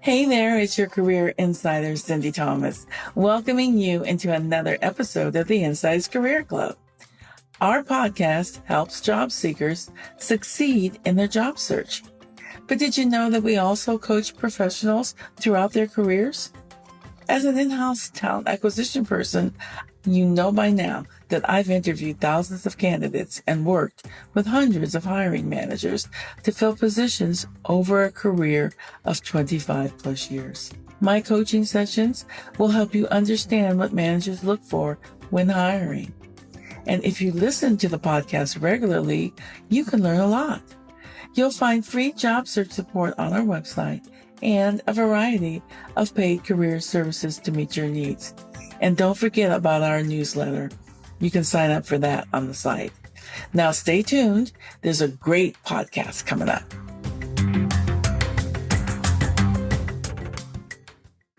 Hey there, it's your career insider, Cindy Thomas, welcoming you into another episode of the Insights Career Club. Our podcast helps job seekers succeed in their job search. But did you know that we also coach professionals throughout their careers? As an in-house talent acquisition person, you know by now that I've interviewed thousands of candidates and worked with hundreds of hiring managers to fill positions over a career of 25 plus years. My coaching sessions will help you understand what managers look for when hiring. And if you listen to the podcast regularly, you can learn a lot. You'll find free job search support on our website and a variety of paid career services to meet your needs. And don't forget about our newsletter. You can sign up for that on the site. Now stay tuned. There's a great podcast coming up.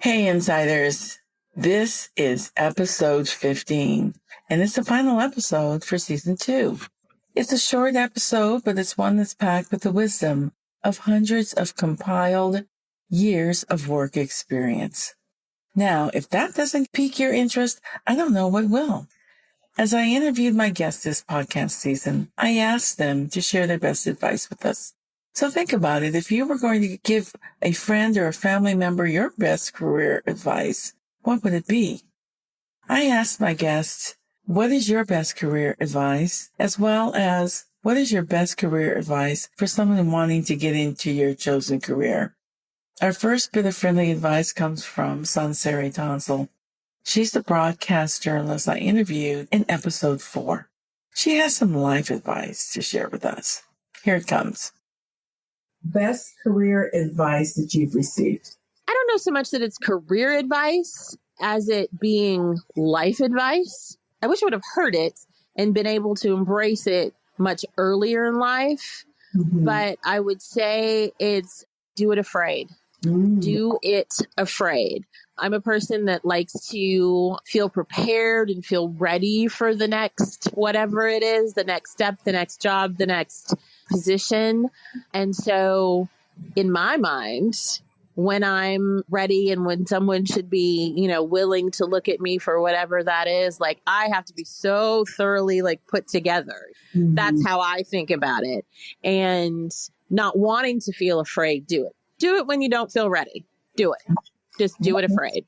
Hey, insiders. This is episode 15, and it's the final episode for season 2. It's a short episode, but it's one that's packed with the wisdom of hundreds of compiled years of work experience. Now, if that doesn't pique your interest, I don't know what will. As I interviewed my guests this podcast season, I asked them to share their best advice with us. So think about it. If you were going to give a friend or a family member your best career advice, what would it be? I asked my guests, what is your best career advice, as well as what is your best career advice for someone wanting to get into your chosen career? Our first bit of friendly advice comes from Sonseeahray Tonsall. She's the broadcast journalist I interviewed in episode 4. She has some life advice to share with us. Here it comes. Best career advice that you've received? I don't know so much that it's career advice as it being life advice. I wish I would have heard it and been able to embrace it much earlier in life. Mm-hmm. But I would say it's do it afraid. Do it afraid. I'm a person that likes to feel prepared and feel ready for the next, whatever it is, the next step, the next job, the next position. And so in my mind, when I'm ready and when someone should be, willing to look at me for whatever that is, like I have to be so thoroughly put together. Mm-hmm. That's how I think about it. And not wanting to feel afraid, do it. Do it when you don't feel ready. Do it. Just do it afraid.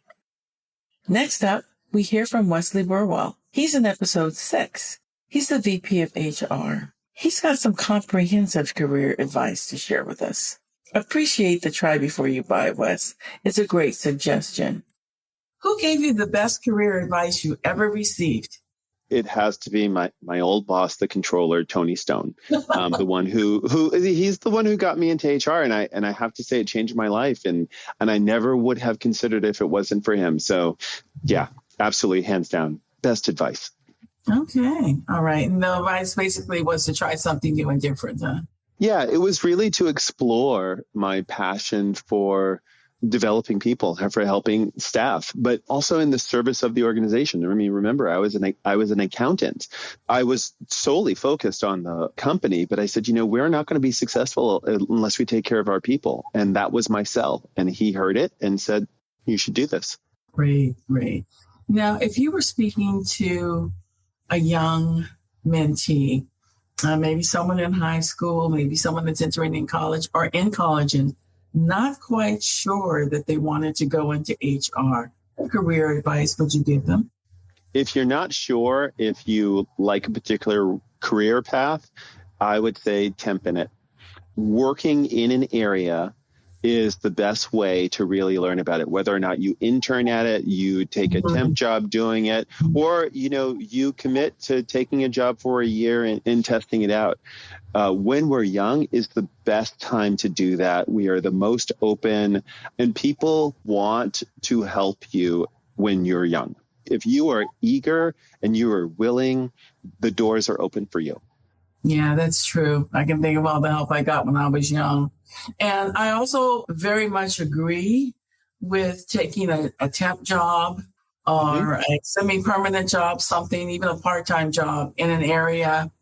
Next up, we hear from Wesley Burwell. He's in episode 6. He's the VP of HR. He's got some comprehensive career advice to share with us. Appreciate the try before you buy, Wes. It's a great suggestion. Who gave you the best career advice you ever received? It has to be my old boss, the controller, Tony Stone, the one who he's the one who got me into HR, and I have to say it changed my life, and I never would have considered it if it wasn't for him. So, yeah, absolutely, hands down, best advice. Okay, all right. And the advice basically was to try something new and different, huh? Yeah, it was really to explore my passion for developing people, for helping staff, but also in the service of the organization. I mean, remember, I was an accountant. I was solely focused on the company, but I said, we're not going to be successful unless we take care of our people. And that was my sell. And he heard it and said, you should do this. Great. Now, if you were speaking to a young mentee, maybe someone in high school, maybe someone that's entering in college or in college and not quite sure that they wanted to go into HR, what career advice would you give them? If you're not sure if you like a particular career path, I would say temp in it. Working in an area is the best way to really learn about it, whether or not you intern at it, you take a temp job doing it, or, you commit to taking a job for a year and testing it out. When we're young is the best time to do that. We are the most open, and people want to help you when you're young. If you are eager and you are willing, the doors are open for you. Yeah, that's true. I can think of all the help I got when I was young. And I also very much agree with taking a temp job or a semi-permanent job, something, even a part-time job in an area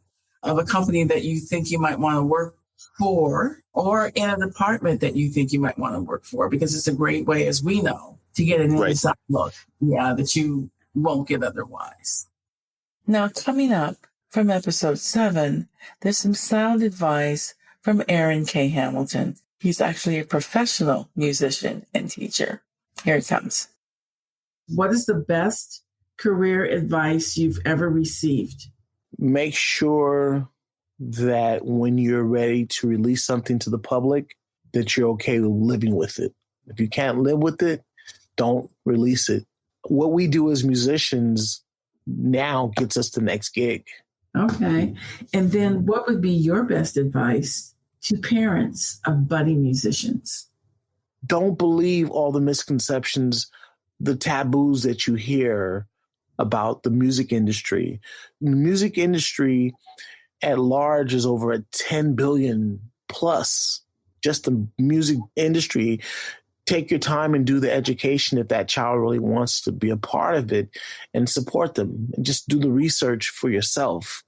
of a company that you think you might want to work for or in a department that you think you might want to work for, because it's a great way, as we know, to get an inside look, that you won't get otherwise. Now, coming up from episode 7, there's some sound advice from Aaron K. Hamilton. He's actually a professional musician and teacher. Here it comes. What is the best career advice you've ever received? Make sure that when you're ready to release something to the public, that you're okay with living with it. If you can't live with it, don't release it. What we do as musicians now gets us the next gig. Okay. And then what would be your best advice to parents of budding musicians? Don't believe all the misconceptions, the taboos that you hear about the music industry. The music industry at large is over a 10 billion plus. Just the music industry. Take your time and do the education if that child really wants to be a part of it, and support them. And just do the research for yourself,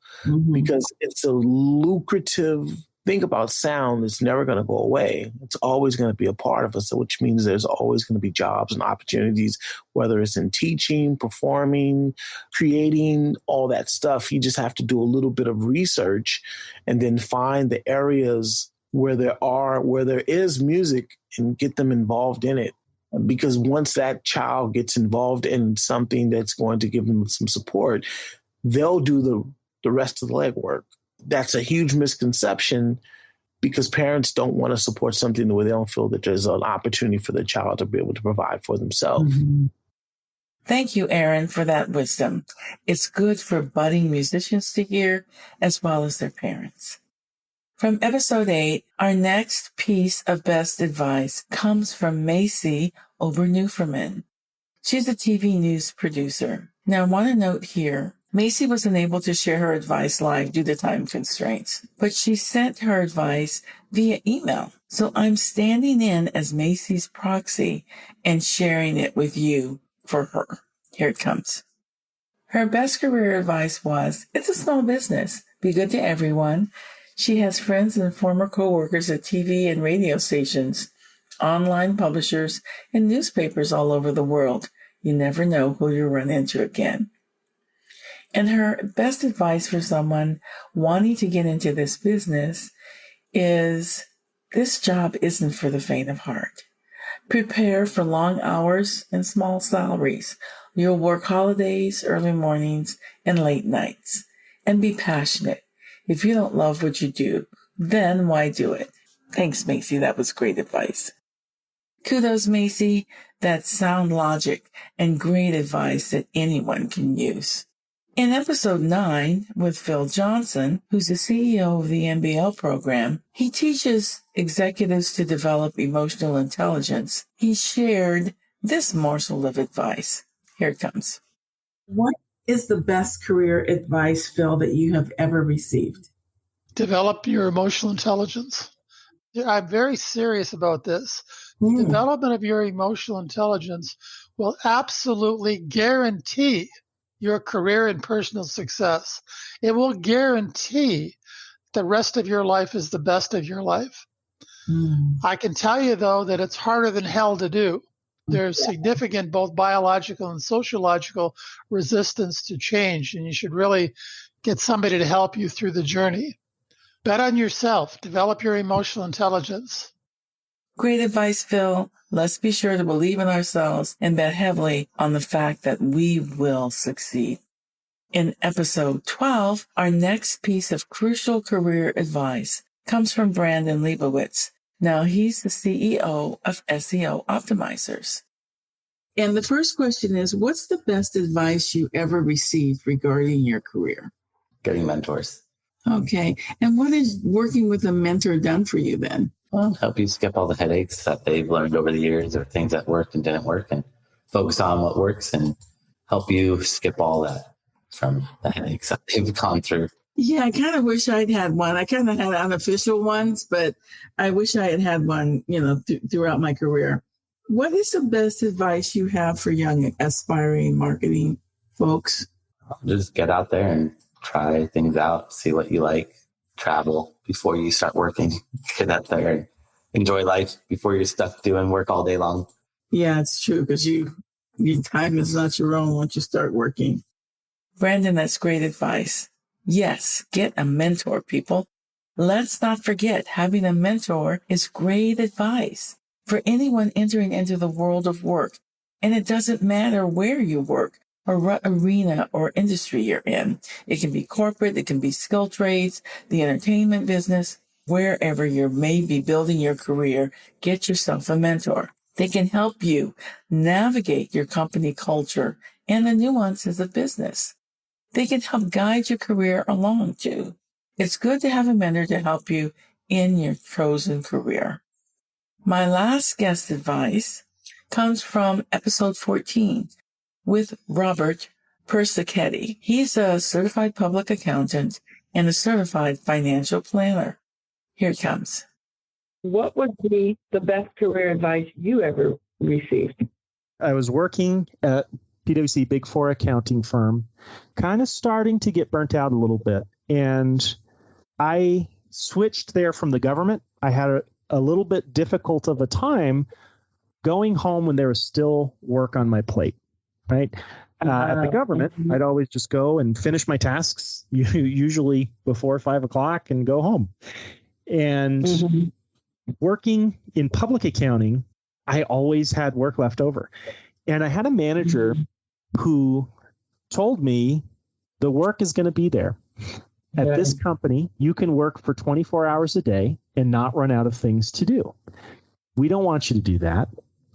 because it's a lucrative. Think about sound. It's never going to go away. It's always going to be a part of us, which means there's always going to be jobs and opportunities, whether it's in teaching, performing, creating, all that stuff. You just have to do a little bit of research and then find the areas where there is music and get them involved in it. Because once that child gets involved in something that's going to give them some support, they'll do the rest of the legwork. That's a huge misconception, because parents don't want to support something where they don't feel that there's an opportunity for the child to be able to provide for themselves. Thank you, Aaron, for that wisdom. It's good for budding musicians to hear, as well as their parents. From episode 8, our next piece of best advice comes from Macy Obernuefemann. She's a TV news producer. Now, I want to note here, Macy was unable to share her advice live due to time constraints, but she sent her advice via email. So I'm standing in as Macy's proxy and sharing it with you for her. Here it comes. Her best career advice was, it's a small business. Be good to everyone. She has friends and former coworkers at TV and radio stations, online publishers, and newspapers all over the world. You never know who you'll run into again. And her best advice for someone wanting to get into this business is, this job isn't for the faint of heart. Prepare for long hours and small salaries. You'll work holidays, early mornings, and late nights. And be passionate. If you don't love what you do, then why do it? Thanks, Macy. That was great advice. Kudos, Macy. That's sound logic and great advice that anyone can use. In episode 9, with Phil Johnson, who's the CEO of the MBL program, he teaches executives to develop emotional intelligence. He shared this morsel of advice. Here it comes. What is the best career advice, Phil, that you have ever received? Develop your emotional intelligence. I'm very serious about this. The development of your emotional intelligence will absolutely guarantee your career and personal success. It will guarantee the rest of your life is the best of your life. I can tell you, though, that it's harder than hell to do. There's significant both biological and sociological resistance to change, and you should really get somebody to help you through the journey. Bet on yourself. Develop your emotional intelligence. Great advice, Phil. Let's be sure to believe in ourselves and bet heavily on the fact that we will succeed. In episode 12, our next piece of crucial career advice comes from Brandon Liebowitz. Now, he's the CEO of SEO Optimizers. And the first question is, what's the best advice you ever received regarding your career? Getting mentors. Okay. And what has working with a mentor done for you then? Well, help you skip all the headaches that they've learned over the years, or things that worked and didn't work, and focus on what works, and help you skip all that from the headaches that they've gone through. Yeah, I kind of wish I'd had one. I kind of had unofficial ones, but I wish I had had one, throughout my career. What is the best advice you have for young aspiring marketing folks? Just get out there and try things out, see what you like, travel before you start working. Get out there and enjoy life before you're stuck doing work all day long. Yeah, it's true, because your time is not your own once you start working. Brandon, that's great advice. Yes, get a mentor, people. Let's not forget, having a mentor is great advice for anyone entering into the world of work. And it doesn't matter where you work or what arena or industry you're in. It can be corporate, it can be skilled trades, the entertainment business, wherever you may be building your career, get yourself a mentor. They can help you navigate your company culture and the nuances of business. They can help guide your career along too. It's good to have a mentor to help you in your chosen career. My last guest advice comes from episode 14 with Robert Persichetti. He's a certified public accountant and a certified financial planner. Here it comes. What would be the best career advice you ever received? I was working at PwC, Big Four accounting firm, kind of starting to get burnt out a little bit. And I switched there from the government. I had a little bit difficult of a time going home when there was still work on my plate, right? At the government, I'd always just go and finish my tasks, usually before 5 o'clock, and go home. And working in public accounting, I always had work left over. And I had a manager who told me the work is going to be there. At this company, you can work for 24 hours a day and not run out of things to do. We don't want you to do that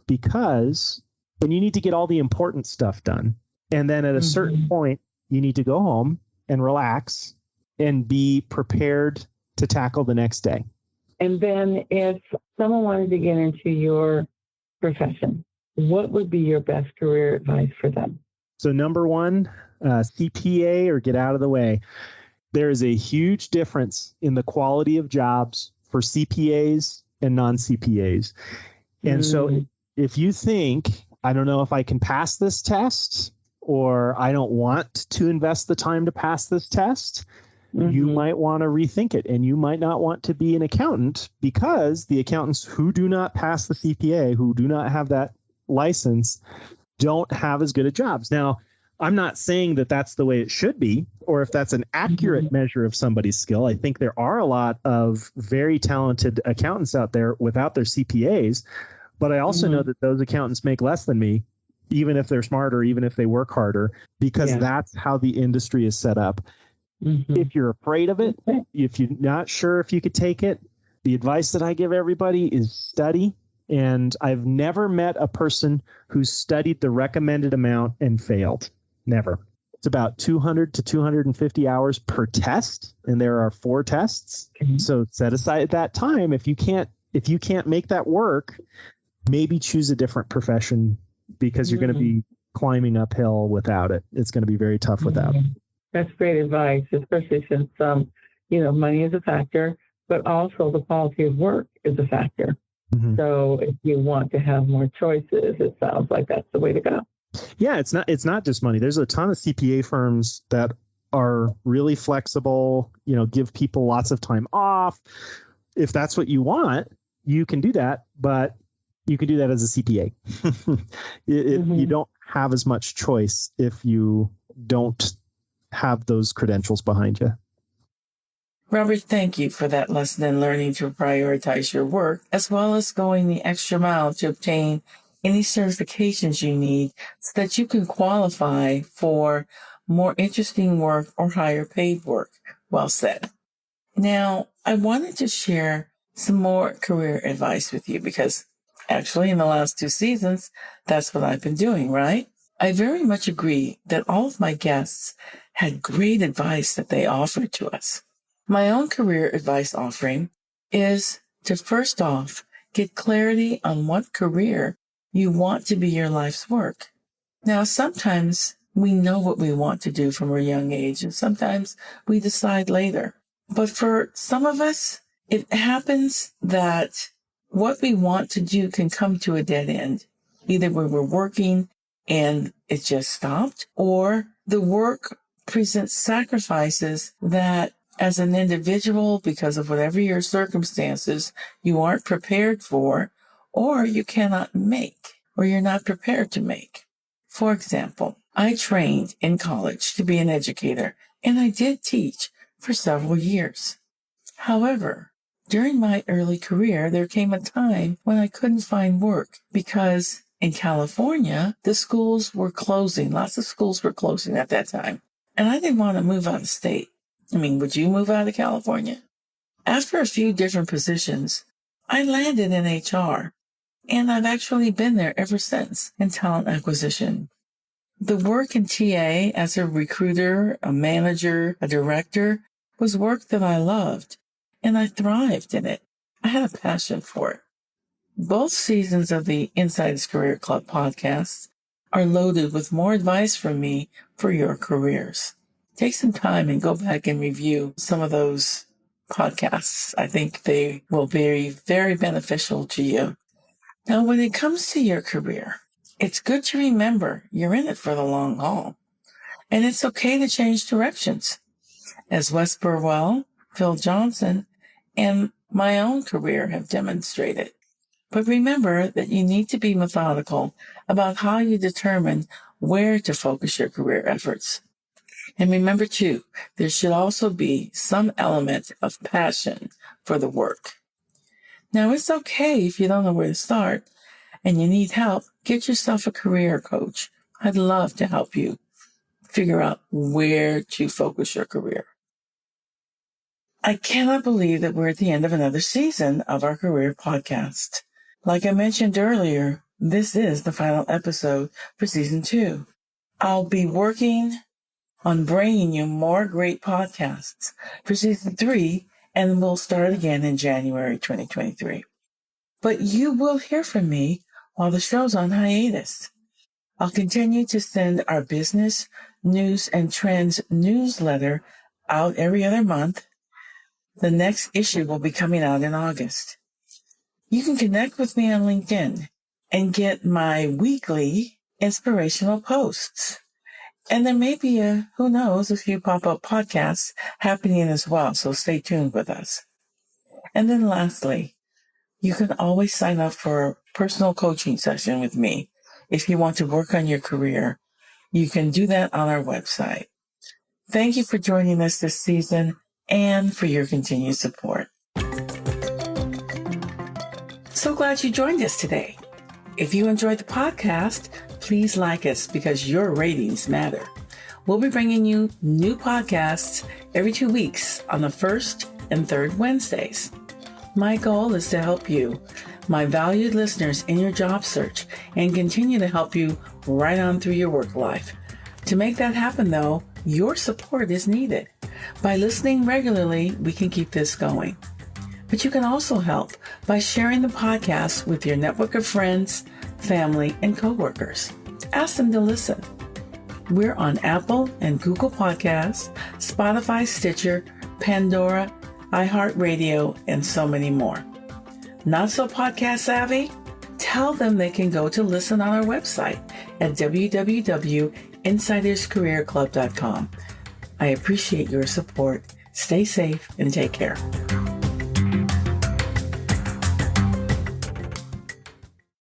because then you need to get all the important stuff done. And then at a certain point, you need to go home and relax and be prepared to tackle the next day. And then if someone wanted to get into your profession, what would be your best career advice for them? So number one, CPA or get out of the way. There is a huge difference in the quality of jobs for CPAs and non-CPAs. And so if you think, I don't know if I can pass this test, or I don't want to invest the time to pass this test, you might want to rethink it. And you might not want to be an accountant, because the accountants who do not pass the CPA, who do not have that license, don't have as good of jobs. Now, I'm not saying that that's the way it should be, or if that's an accurate measure of somebody's skill. I think there are a lot of very talented accountants out there without their CPAs, but I also know that those accountants make less than me, even if they're smarter, even if they work harder, because that's how the industry is set up. If you're afraid of it, if you're not sure if you could take it, the advice that I give everybody is study. And I've never met a person who studied the recommended amount and failed. Never. It's about 200 to 250 hours per test, and there are 4 tests. So set aside that time. If you can't make that work, maybe choose a different profession, because you're going to be climbing uphill without it. It's going to be very tough without it. That's great advice, especially since money is a factor, but also the quality of work is a factor. So if you want to have more choices, it sounds like that's the way to go. Yeah, it's not just money. There's a ton of CPA firms that are really flexible, give people lots of time off. If that's what you want, you can do that, but you can do that as a CPA. You don't have as much choice if you don't have those credentials behind you. Robert, thank you for that lesson in learning to prioritize your work, as well as going the extra mile to obtain any certifications you need so that you can qualify for more interesting work or higher paid work. Well said. Now, I wanted to share some more career advice with you, because actually in the last 2 seasons, that's what I've been doing, right? I very much agree that all of my guests had great advice that they offered to us. My own career advice offering is to first off get clarity on what career you want to be your life's work. Now, sometimes we know what we want to do from a young age, and sometimes we decide later. But for some of us, it happens that what we want to do can come to a dead end. Either we were working and it just stopped, or the work presents sacrifices that as an individual because of whatever your circumstances you aren't prepared for, or you cannot make, or you're not prepared to make. For example, I trained in college to be an educator, and I did teach for several years. However, during my early career, there came a time when I couldn't find work because in California, the schools were closing. Lots of schools were closing at that time. And I didn't want to move out of state. I mean, would you move out of California? After a few different positions, I landed in HR, and I've actually been there ever since in talent acquisition. The work in TA as a recruiter, a manager, a director was work that I loved, and I thrived in it. I had a passion for it. Both seasons of the Insiders Career Club podcasts are loaded with more advice from me for your careers. Take some time and go back and review some of those podcasts. I think they will be very beneficial to you. Now, when it comes to your career, it's good to remember you're in it for the long haul. And it's okay to change directions. As Wes Burwell, Phil Johnson, and my own career have demonstrated. But remember that you need to be methodical about how you determine where to focus your career efforts. And remember, too, there should also be some element of passion for the work. Now, it's okay if you don't know where to start and you need help. Get yourself a career coach. I'd love to help you figure out where to focus your career. I cannot believe that we're at the end of another season of our career podcast. Like I mentioned earlier, this is the final episode for season 2. I'll be working on bringing you more great podcasts for season 3, and we'll start again in January 2023. But you will hear from me while the show's on hiatus. I'll continue to send our business, news, and trends newsletter out every other month. The next issue will be coming out in August. You can connect with me on LinkedIn and get my weekly inspirational posts. And there may be a few pop-up podcasts happening as well, so stay tuned with us. And then lastly, you can always sign up for a personal coaching session with me. If you want to work on your career, you can do that on our website. Thank you for joining us this season and for your continued support. So glad you joined us today. If you enjoyed the podcast, please like us because your ratings matter. We'll be bringing you new podcasts every 2 weeks on the first and third Wednesdays. My goal is to help you, my valued listeners, in your job search and continue to help you right on through your work life. To make that happen, though, your support is needed. By listening regularly, we can keep this going. But you can also help by sharing the podcast with your network of friends, family, and coworkers. Ask them to listen. We're on Apple and Google Podcasts, Spotify, Stitcher, Pandora, iHeartRadio, and so many more. Not so podcast savvy? Tell them they can go to listen on our website at www.insiderscareerclub.com. I appreciate your support. Stay safe and take care.